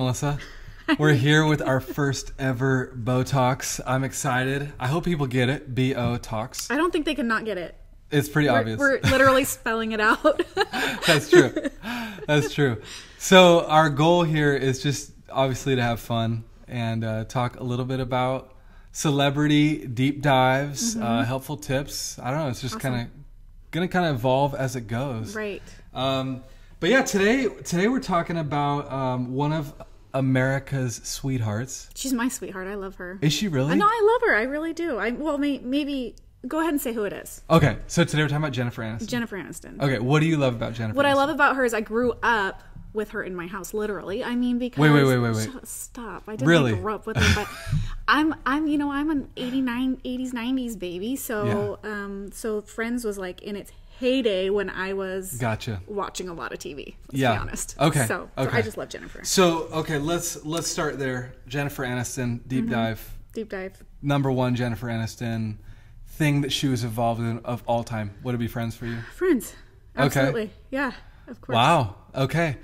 Melissa. We're here with our first ever Botalks. I'm excited. I hope people get it. B-O-Talks. I don't think they can not get it. It's pretty obvious. We're literally spelling it out. That's true. That's true. So our goal here is just obviously to have fun and talk a little bit about celebrity deep dives, helpful tips. I don't know. It's just awesome. Gonna kind of evolve as it goes. Right. But yeah, today we're talking about one of America's sweethearts. She's my sweetheart. I love her. Is she really? No, I love her. I really do. Well, maybe go ahead and say who it is. Okay, so today we're talking about Jennifer Aniston. Jennifer Aniston. Okay, what do you love about Jennifer? What Aniston? I love about her is I grew up with her in my house, literally. I mean, because wait. Stop. I didn't really grow up with her, but I'm an 80s, 90s baby. So so Friends was like in its heyday when I was watching a lot of TV. Let's be honest. Okay. So I just love Jennifer. So okay, let's start there. Jennifer Aniston, deep dive. Deep dive. Number one, Jennifer Aniston thing that she was involved in of all time. Would it be Friends for you? Friends. Absolutely. Okay. Yeah. Of course. Wow. Okay.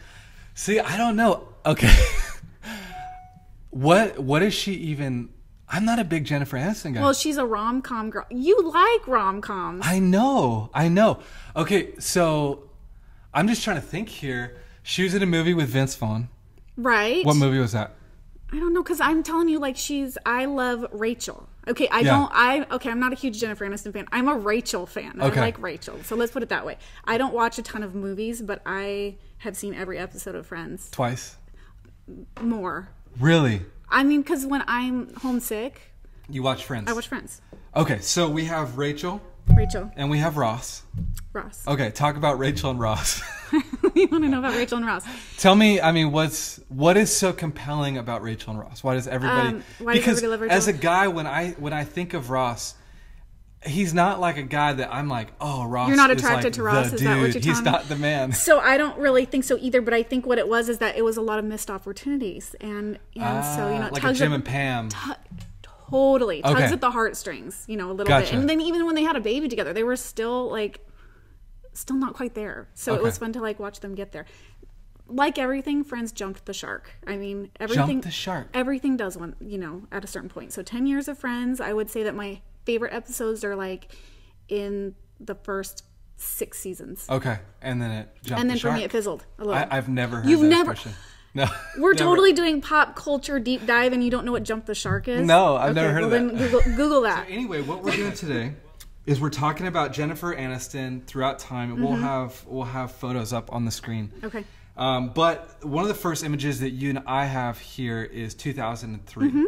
See, I don't know. Okay. What is she even? I'm not a big Jennifer Aniston guy. Well, she's a rom-com girl. You like rom-coms. I know. Okay, so I'm just trying to think here. She was in a movie with Vince Vaughn. Right. What movie was that? I don't know, because I'm telling you, like, I love Rachel. Okay, I'm not a huge Jennifer Aniston fan. I'm a Rachel fan. Okay. I like Rachel. So let's put it that way. I don't watch a ton of movies, but I have seen every episode of Friends. Twice? More. Really? I mean, because when I'm homesick... You watch Friends? I watch Friends. Okay, so we have Rachel. And we have Ross. Okay, talk about Rachel and Ross. You want to know about Rachel and Ross? Tell me, I mean, what is so compelling about Rachel and Ross? Why does everybody... Because love Rachel? As a guy, when I think of Ross, he's not like a guy that I'm like, oh, Ross. You're not attracted like to Ross? Is that what you're telling me? He's not the man. So I don't really think so either, but I think what it was is that it was a lot of missed opportunities. And so, you know... Like a Jim and Pam. Totally. Tugs at the heartstrings, you know, a little bit. And then even when they had a baby together, they were still not quite there. So it was fun to watch them get there. Like everything, Friends jumped the shark. I mean, everything... Jumped the shark. Everything does one, at a certain point. So 10 years of Friends, I would say that my favorite episodes are in the first 6 seasons. Okay. And then it jumped the shark. And then for me it fizzled a little. I've never heard that expression. No. We're totally doing pop culture deep dive and you don't know what jump the shark is? No, I've never heard of that. Then Google that. So anyway, what we're doing today is we're talking about Jennifer Aniston throughout time. And we'll have photos up on the screen. Okay. But one of the first images that you and I have here is 2003.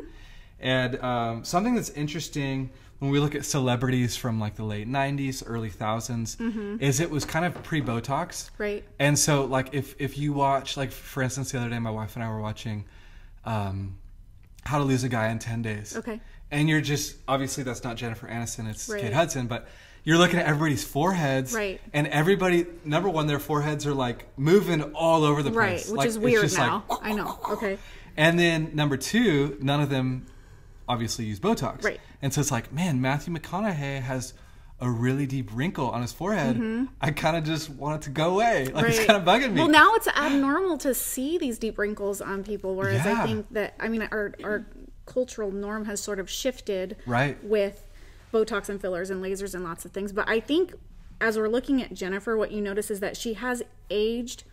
And something that's interesting when we look at celebrities from the late 90s, early 2000s, is it was kind of pre-Botox. Right. And so if you watch, for instance, the other day my wife and I were watching How to Lose a Guy in 10 Days. Okay. And you're just, obviously that's not Jennifer Aniston, it's Kate Hudson, but you're looking at everybody's foreheads. Right. And everybody, number one, their foreheads are moving all over the place. Right, which is weird now. I know. Okay. And then number two, none of them obviously use Botox. Right. And so it's man, Matthew McConaughey has a really deep wrinkle on his forehead. I kind of just want it to go away. It's kind of bugging me. Well, now it's abnormal to see these deep wrinkles on people, whereas I think that, our cultural norm has sort of shifted with Botox and fillers and lasers and lots of things. But I think as we're looking at Jennifer, what you notice is that she has aged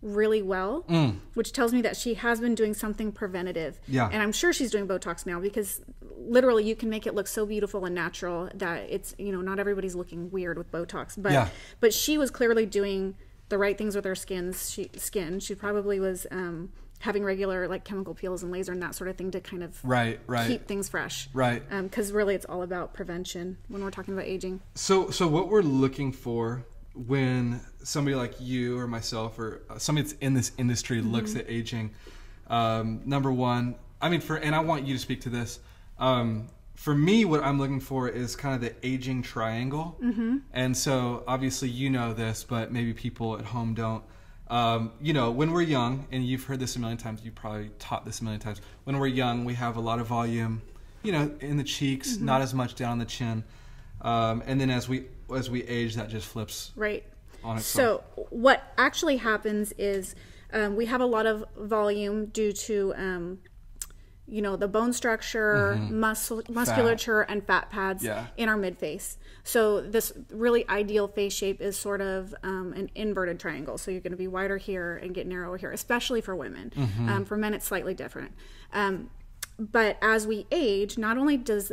really well, which tells me that she has been doing something preventative. Yeah. And I'm sure she's doing Botox now because literally you can make it look so beautiful and natural that it's, not everybody's looking weird with Botox. But she was clearly doing the right things with her skin. She probably was having regular chemical peels and laser and that sort of thing to kind of keep things fresh. Right. Because really it's all about prevention when we're talking about aging. So what we're looking for when somebody like you or myself or somebody that's in this industry looks at aging, number one, and I want you to speak to this. For me, what I'm looking for is kind of the aging triangle. And so obviously you know this, but maybe people at home don't. When we're young, and you've heard this a million times, you probably taught this a million times. When we're young, we have a lot of volume, in the cheeks, not as much down the chin. And then as we age, that just flips on itself. So what actually happens is We have a lot of volume due to, you know, the bone structure, musculature, and fat pads in our mid-face. So this really ideal face shape is sort of an inverted triangle. So you're going to be wider here and get narrower here, especially for women. For men, it's slightly different. But as we age, not only does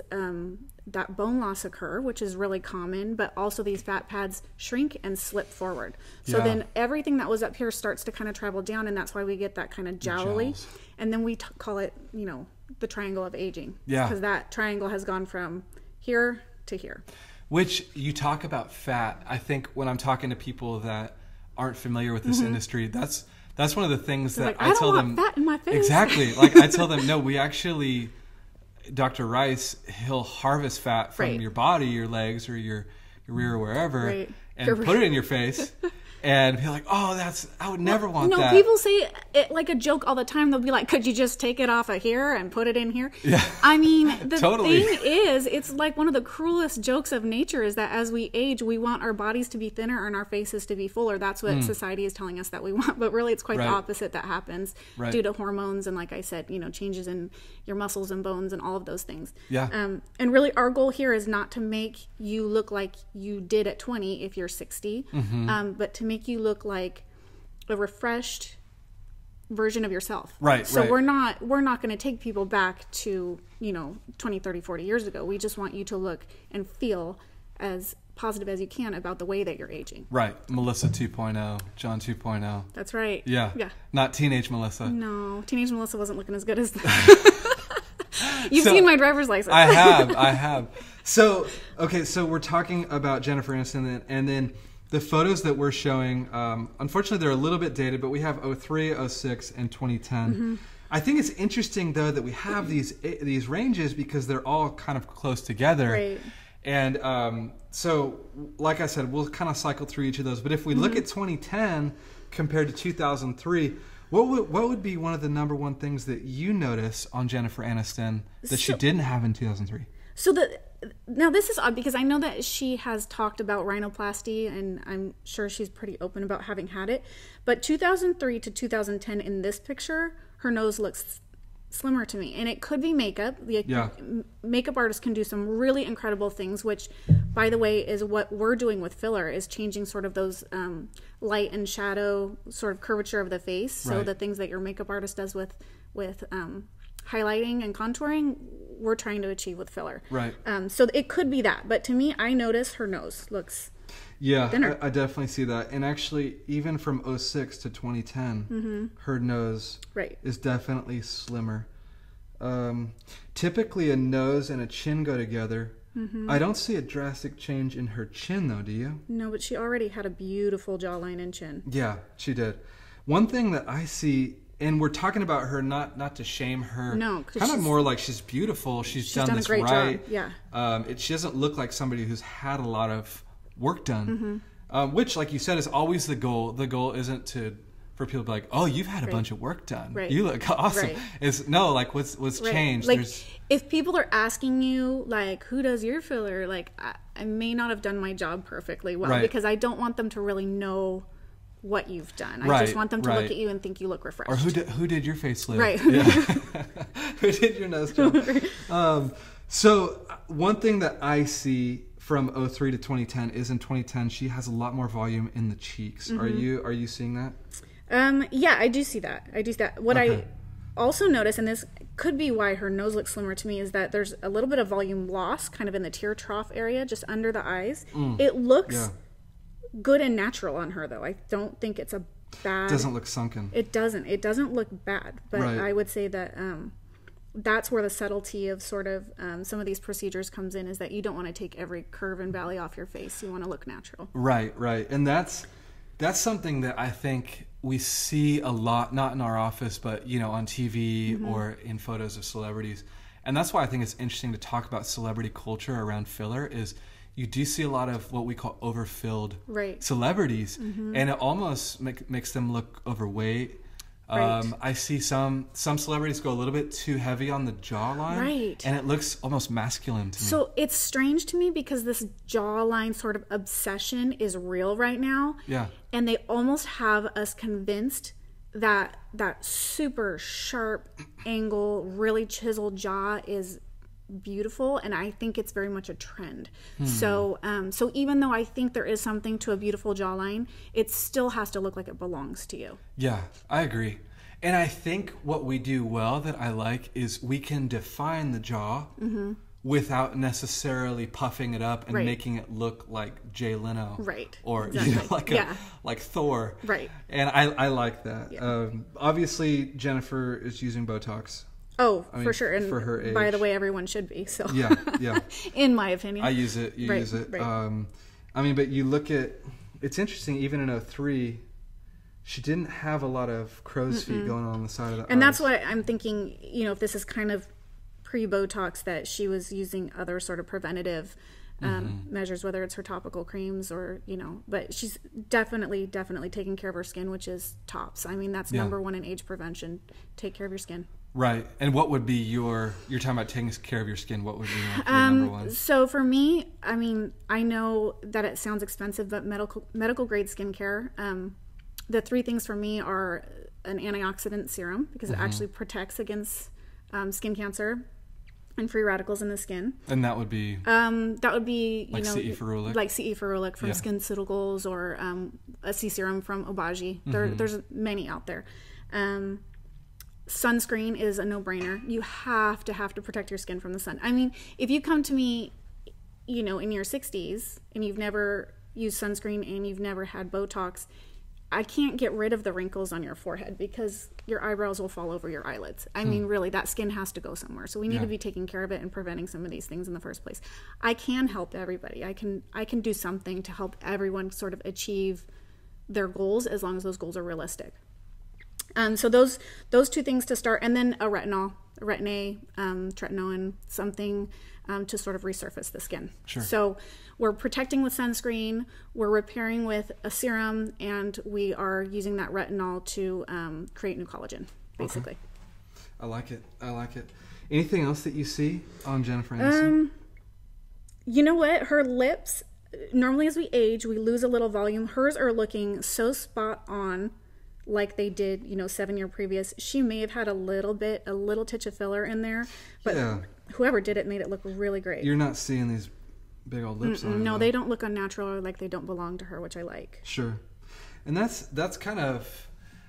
that bone loss occur, which is really common, but also these fat pads shrink and slip forward. So then everything that was up here starts to kind of travel down, and that's why we get that kind of jowly. And then we call it, you know, the triangle of aging. Because that triangle has gone from here to here. Which you talk about fat. I think when I'm talking to people that aren't familiar with this industry, that's one of the things that I tell them. Fat in my face. Exactly. Like I tell them, no, we actually, Dr. Rice, he'll harvest fat from your body, your legs, or your rear, or wherever, and put it in your face. And be like, oh, I would never want that. No, people say it like a joke all the time. They'll be like, could you just take it off of here and put it in here? Yeah. I mean, the thing is, it's like one of the cruelest jokes of nature is that as we age, we want our bodies to be thinner and our faces to be fuller. That's what society is telling us that we want. But really, it's quite the opposite that happens due to hormones and, like I said, you know, changes in your muscles and bones and all of those things. Yeah. And really, our goal here is not to make you look like you did at 20 if you're 60, but to make you look like a refreshed version of yourself. Right. So we're not going to take people back to, you know, 20, 30, 40 years ago. We just want you to look and feel as positive as you can about the way that you're aging. Right. Melissa 2.0, John 2.0. That's right. Yeah. Yeah. Not teenage Melissa. No, teenage Melissa wasn't looking as good as that. You've seen my driver's license. I have. So, okay, so we're talking about Jennifer Aniston, and then the photos that we're showing, unfortunately, they're a little bit dated, but we have 03, 06, and 2010. I think it's interesting, though, that we have these ranges because they're all kind of close together. Right. And so, like I said, we'll kind of cycle through each of those. But if we look at 2010 compared to 2003, what would be one of the number one things that you notice on Jennifer Aniston that she didn't have in 2003? So now this is odd because I know that she has talked about rhinoplasty, and I'm sure she's pretty open about having had it. But 2003 to 2010 in this picture, her nose looks slimmer to me, and it could be makeup. The makeup artists can do some really incredible things, which, by the way, is what we're doing with filler, is changing sort of those light and shadow sort of curvature of the face. So the things that your makeup artist does with highlighting and contouring, we're trying to achieve with filler. Right. So it could be that, but to me, I notice her nose looks thinner. I definitely see that. And actually, even from 06 to 2010, her nose is definitely slimmer. Typically, a nose and a chin go together. I don't see a drastic change in her chin, though, do you? No, but she already had a beautiful jawline and chin. Yeah, she did. One thing that I see, and we're talking about her not to shame her. No, kind of more like she's beautiful. She's done this great job. Yeah. She doesn't look like somebody who's had a lot of work done, which, like you said, is always the goal. The goal isn't for people to be like, oh, you've had a bunch of work done. Right. You look awesome. Right. It's no, like what's changed. Like if people are asking you like, who does your filler? Like I may not have done my job perfectly well because I don't want them to really know what you've done. I just want them to look at you and think you look refreshed. Or who did your facelift? Right. Yeah. Who did your nose job? So one thing that I see from 03 to 2010 is in 2010 she has a lot more volume in the cheeks. Are you seeing that? Yeah, I do see that. What I also notice, and this could be why her nose looks slimmer to me, is that there's a little bit of volume loss kind of in the tear trough area just under the eyes. It looks good and natural on her, though. I don't think it's a bad... It doesn't look sunken. It doesn't look bad, but I would say that that's where the subtlety of sort of some of these procedures comes in, is that you don't want to take every curve and valley off your face. You want to look natural. Right. And that's something that I think we see a lot, not in our office, but on TV or in photos of celebrities. And that's why I think it's interesting to talk about celebrity culture around filler, is you do see a lot of what we call overfilled celebrities, and it almost makes them look overweight. I see some celebrities go a little bit too heavy on the jawline, and it looks almost masculine to me. So it's strange to me because this jawline sort of obsession is real right now. Yeah. And they almost have us convinced that super sharp angle, really chiseled jaw is beautiful, and I think it's very much a trend. So even though I think there is something to a beautiful jawline, it still has to look like it belongs to you. Yeah, I agree. And I think what we do well that I like is we can define the jaw without necessarily puffing it up and making it look like Jay Leno, or like Thor, And I like that. Yeah. Obviously, Jennifer is using Botox. Oh, for sure. And for her age. By the way, everyone should be. So yeah. In my opinion, I use it. You use it. Right. But you look at, it's interesting. Even in 2003, she didn't have a lot of crow's feet going on the side of the eyes. And that's why I'm thinking, if this is kind of pre-Botox, that she was using other sort of preventative measures, whether it's her topical creams or, but she's definitely taking care of her skin, which is tops. That's number one in age prevention. Take care of your skin. Right. And what would be you're talking about taking care of your skin, what would be your number one? So for me, I know that it sounds expensive, but medical grade skincare, the three things for me are an antioxidant serum, because it actually protects against skin cancer and free radicals in the skin. And that would be like C.E. Ferulic? Like C.E. Ferulic from SkinCeuticals, or a C serum from Obagi. There's many out there. Sunscreen is a no-brainer. You have to protect your skin from the sun. If you come to me, in your 60s and you've never used sunscreen and you've never had Botox, I can't get rid of the wrinkles on your forehead because your eyebrows will fall over your eyelids. Really, that skin has to go somewhere. So we need to be taking care of it and preventing some of these things in the first place. I can help everybody. I can do something to help everyone sort of achieve their goals, as long as those goals are realistic. So those two things to start, and then a retinol, Retin-A, tretinoin, something to sort of resurface the skin. Sure. So we're protecting with sunscreen, we're repairing with a serum, and we are using that retinol to create new collagen, basically. Okay. I like it. Anything else that you see on Jennifer Aniston? You know what? Her lips, normally as we age, we lose a little volume. Hers are looking so spot on, like they did, 7 year previous. She may have had a little touch of filler in there, but whoever did it made it look really great. You're not seeing these big old lips on her. No, they don't look unnatural or like they don't belong to her, which I like. Sure. And that's kind of,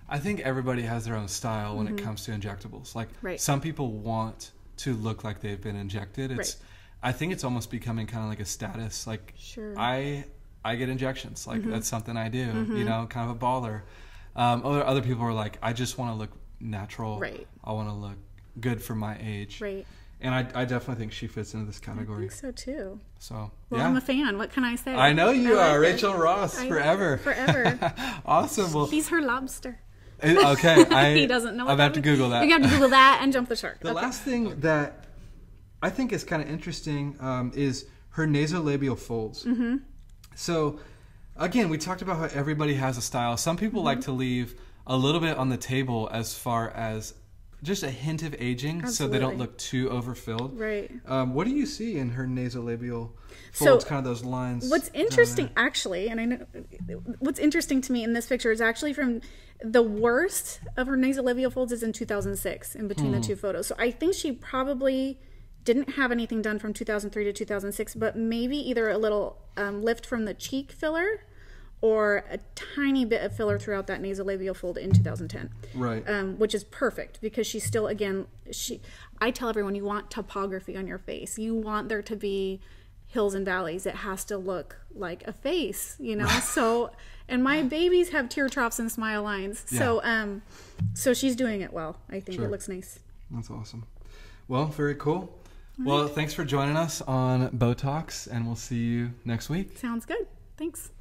I think everybody has their own style when it comes to injectables. Like some people want to look like they've been injected. I think it's almost becoming kind of like a status. Like I get injections. Like that's something I do, kind of a baller. Other people are like, I just want to look natural. Right. I want to look good for my age. Right. And I definitely think she fits into this category. I think so too. So, I'm a fan. What can I say? I know you are. Rachel Ross, forever. Forever. Awesome. Well, he's her lobster. Okay. He doesn't know. I'm about to Google that. You have to Google that and jump the shark. The last thing that I think is kind of interesting is her nasolabial folds. So, again, we talked about how everybody has a style. Some people like to leave a little bit on the table as far as just a hint of aging, so they don't look too overfilled. Right. What do you see in her nasolabial folds, kind of those lines? What's interesting, actually, and I know what's interesting to me in this picture is actually from the worst of her nasolabial folds is in 2006, in between the two photos. So I think she probably didn't have anything done from 2003 to 2006, but maybe either a little lift from the cheek filler or a tiny bit of filler throughout that nasolabial fold in 2010. Right. Which is perfect because she's still, again, I tell everyone, you want topography on your face. You want there to be hills and valleys. It has to look like a face, So, and my babies have tear troughs and smile lines. Yeah. So she's doing it well. I think it looks nice. That's awesome. Well, very cool. Well, thanks for joining us on Botalks, and we'll see you next week. Sounds good. Thanks.